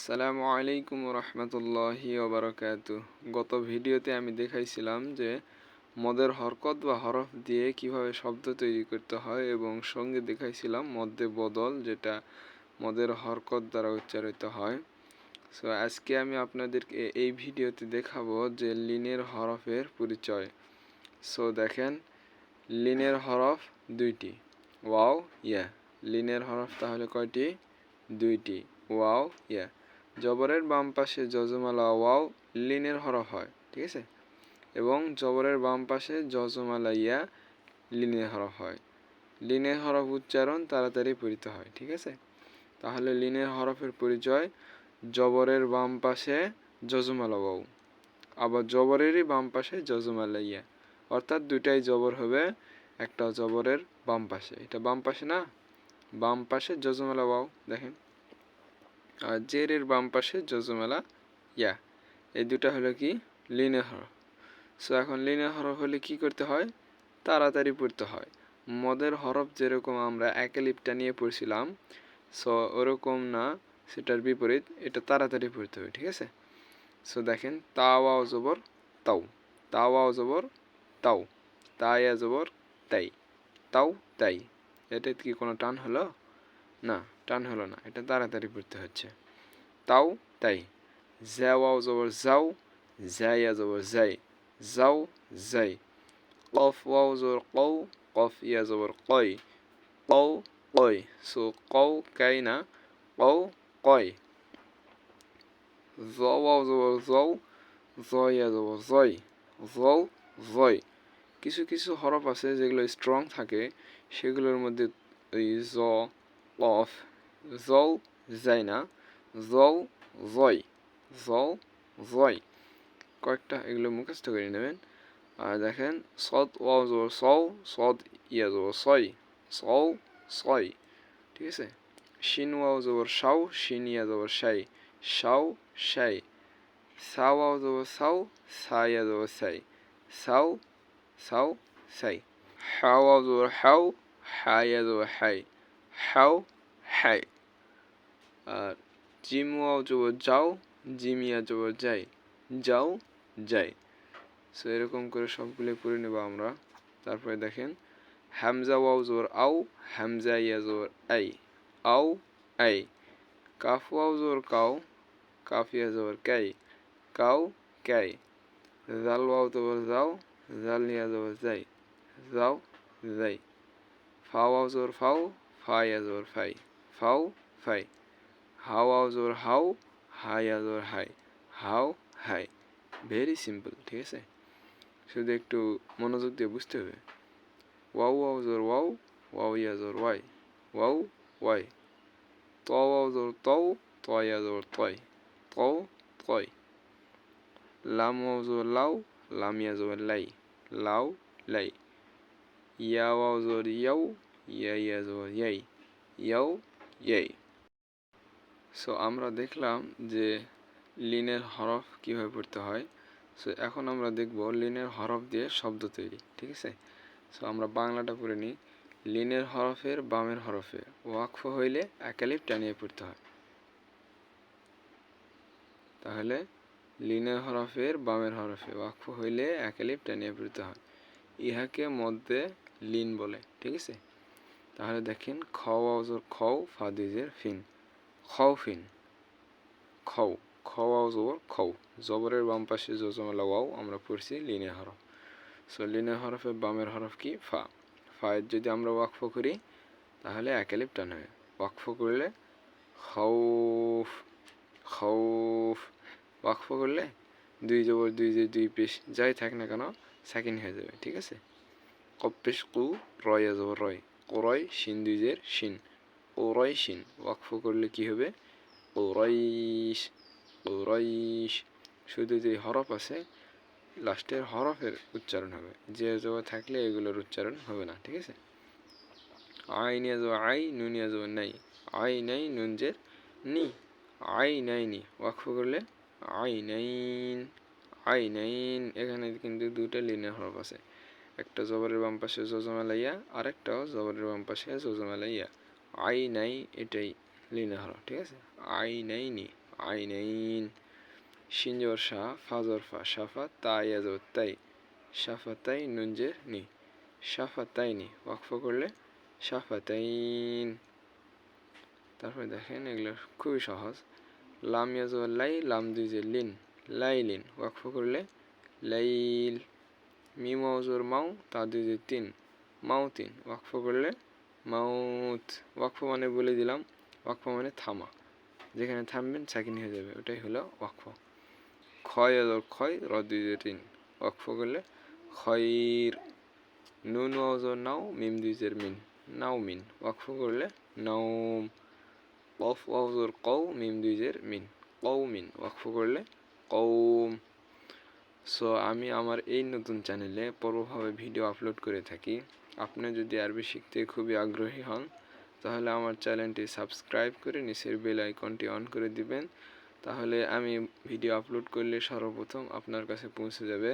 আসসালামু আলাইকুম রহমতুল্লাহি ওবারাকাতুহ। গত ভিডিওতে আমি দেখাইছিলাম যে মদের হরকত বা হরফ দিয়ে কিভাবে শব্দ তৈরি করতে হয় এবং সঙ্গে দেখাইছিলাম মধ্যে বদল, যেটা মদের হরকত দ্বারা উচ্চারিত হয়। সো আজকে আমি আপনাদেরকে এই ভিডিওতে দেখাবো যে লিনের হরফের পরিচয়। সো দেখেন, লিনের হরফ দুইটি, ওয়াও ইয়া। লিনের হরফ তাহলে কয়টি? দুইটি, ওয়াও ইয়া। জবরের বাম পাশে যজমালা ওয়াও লিনের হরফ হয়, ঠিক আছে, এবং জবরের বাম পাশে যজমালা ইয়া লিনের হরফ হয়। লিনের হরফ উচ্চারণ তাড়াতাড়ি পড়িতে হয়, ঠিক আছে। তাহলে লিনের হরফের পরিচয়: জবরের বাম পাশে যজমালা ওয়াও, আবার জবরেরই বাম পাশে যজমালা ইয়া, অর্থাৎ দুইটাই জবর হবে, একটা জবরের বাম পাশে, এটা বাম পাশে না, বাম পাশে যজমালা ওয়াও দেখেন, আর জেরের বাম পাশে যজমালা ইয়া, এই দুটা হলো কি? লিনের হরফ। সো এখন লিনের হরফ হলে কি করতে হয়? তাড়াতাড়ি পড়তে হয়। মদের হরফ যেরকম আমরা একে লিপটা নিয়ে পড়ছিলাম, সো ওরকম না, সেটার বিপরীত, এটা তাড়াতাড়ি পড়তে হবে, ঠিক আছে। সো দেখেন, তাওয়াও জবর তাও, তাওয়াও জবর তাও, তাইয়া জবর তাই, তাও তাই। এটা কি কোনো টান হলো? না, টান হলো না, এটা তাড়াতাড়ি পড়তে হচ্ছে। তাও তাই। জাওয়াও জবর যাও, জাইয়া জবর যাই, যাও যাই। কফ ওয়াও জবর কও, কফ ইয়া জবর কয়, কও কয়। সো কও কাই না, কও কয়। ওয়াও জবর জও, জয়া জবর জয়, জও জয়। কিছু কিছু হরফ আছে যেগুলো স্ট্রং থাকে, সেগুলোর মধ্যে ওই জ, কফ, জও যায় না, জও জয়, জও জয়। কয়েকটা এগুলো মুখস্থ করে নেবেন। আর দেখেন, সদ ওয়াও জবর সও, সদ ইয়া জবর ছয়, সও ছয়, ঠিক আছে। শিন ওয়াও জবর সাও, শিন ইয়া জবর সাই, সাও সাই। সা ওয়াও জবর সাও, সা ইয়া জবর সাই, সাও সাও সাই। হা ওয়াও জবর হাও, হা ইয়া জবর হাই, হাও হাই। আর জিম ওয়াও জবর যাও, জিম ইয়া জবর যাই, যাও যাই। সো এরকম করে সবগুলো পড়ে নেব আমরা। তারপরে দেখেন, হামজা ওয়াও জবর আও, হামজা ইয়া জবর আই, আও আই। কাফ ওয়াও জবর কাও, কাফ ইয়া জবর কাই, কাও কাই। জাল ওয়াও জবর যাও, জাল ইয়া জবর যাই, যাও যাই। ফা ওয়াও জবর ফাও, ফা ইয়া জবর ফাই, ফাও ফাই। হা ওয়াও জবর হাও, হা ইয়া জবর হাই, হাও হাই। ভেরি সিম্পল, ঠিক আছে। শুধু একটু মনোযোগ দিয়ে বুঝতে হবে। ওয়াও ওয়াও জোর ওয়াও, ওয়াও ইয়া জোর ওয়াই, ওয়াও ওয়াই। ত ওয়াও জোর তও, ত ইয়া জোর তয়, তও তয়। লাম ওয়াও জোর লাও, লাম ইয়া জোর লাই, লাও লাই। ইয়া ওয়াও জোর ইয়াও, ইয়া ইয়া জোর ইয়াই, ইয়াও ইয়াই। সো আমরা দেখলাম যে লিনের হরফ কীভাবে পড়তে হয়। সো এখন আমরা দেখব লিনের হরফ দিয়ে শব্দ তৈরি, ঠিক আছে। সো আমরা বাংলাটা পড়ে নিই। লিনের হরফের বামের হরফে ওয়াকফ হইলে একালিপ টানিয়ে পড়তে হয়। তাহলে লিনের হরফের বামের হরফে ওয়াকফ হইলে একালিপ টানিয়ে পড়তে হয়, ইহাকে মধ্যে লিন বলে, ঠিক আছে। তাহলে দেখেন, খ ওয়াজর খও, ফাদিজের ফিন, খও ফিন, খও। খ ওয়াজর খও, জবরের বাম পাশে যজমালা ওয়াও আমরা পড়ছি লিনের হরফ। সো লিনের হরফের বামের হরফ কি? ফা। ফায়ের যদি আমরা ওয়াকফ করি তাহলে একালিপ টান হয়। ওয়াকফ করলে খাউফ, খাউফ। ওয়াকফ করলে দুই জবর দুই যে দুই পেশ যাই থাক না কেন সাকিন হয়ে যাবে, ঠিক আছে। কপ পেশ কু, রয় জবর রয়, কোরয়, শিন দুই জের শিন, কোরয় শিন। ওয়াকফ করলে কি হবে? কোরাইশ, কোরাইশ। শুধু যে হরফ আছে লাস্টের হরফের উচ্চারণ হবে, যে জবর থাকলে এগুলোর উচ্চারণ হবে না, ঠিক আছে। আইন ইয়া জবর আই, নুন ইয়া জবর নাই, আই নাই নুন জের নি, আই নাই নি। ওয়াকফ করলে আই নাইন, আই নাইন। এখানে কিন্তু দুটো লিনের হরফ আছে, একটা জবরের বাম পাশে যজমালা ইয়া, আরেকটাও জবরের বাম পাশে যজমালা ইয়া। আই নাই এটাই লিনের হরফ, ঠিক আছে। আই নাই নি, আইনাইন। শিন জবর শা, ফা জবর ফা, শাফা, তা ইয়া জবর তাই, শাফাতাই, নুন জের নি, শাফাতাইনি। ওয়াকফ করলে শাফাতাইন। তারপরে দেখেন এগুলো খুবই সহজ। লাম ইয়া জবর লাই, লাম দুই জের লিন, লাইলিন। ওয়াকফ করলে লাইল। মিম ওয়াও জবর মাউ, তা দুই জের তিন, মাউতিন। ওয়াকফ করলে মাউত। ওয়াকফ মানে বলে দিলাম, ওয়াকফ মানে থামা, যেখানে থামবেন সাকিন হয়ে যাবে, ওটাই হলো ওয়াকফ। ক্ষয় আদর ক্ষয়, র দুই জের ঋণ। ওয়াকফ করলে খয়র। নুন ওয়াও জবর নাও, মিম দুই জের মিন, নাও মিন। ওয়াকফ করলে নওম। কফ ওয়াও জবর কও, মিম দুই জের মিন, কও মিন। ওয়াকফ করলে কৌম। সো আমি আমার এই নতুন চ্যানেলে পূর্বভাবে ভিডিও আপলোড করে থাকি। আপনি যদি আরবি শিখতে খুবই আগ্রহী হন তাহলে আমার চ্যানেলটি সাবস্ক্রাইব করে নিচের বেল আইকনটি অন করে দিবেন, তাহলে আমি ভিডিও আপলোড করলে সর্বপ্রথম আপনার কাছে পৌঁছে যাবে।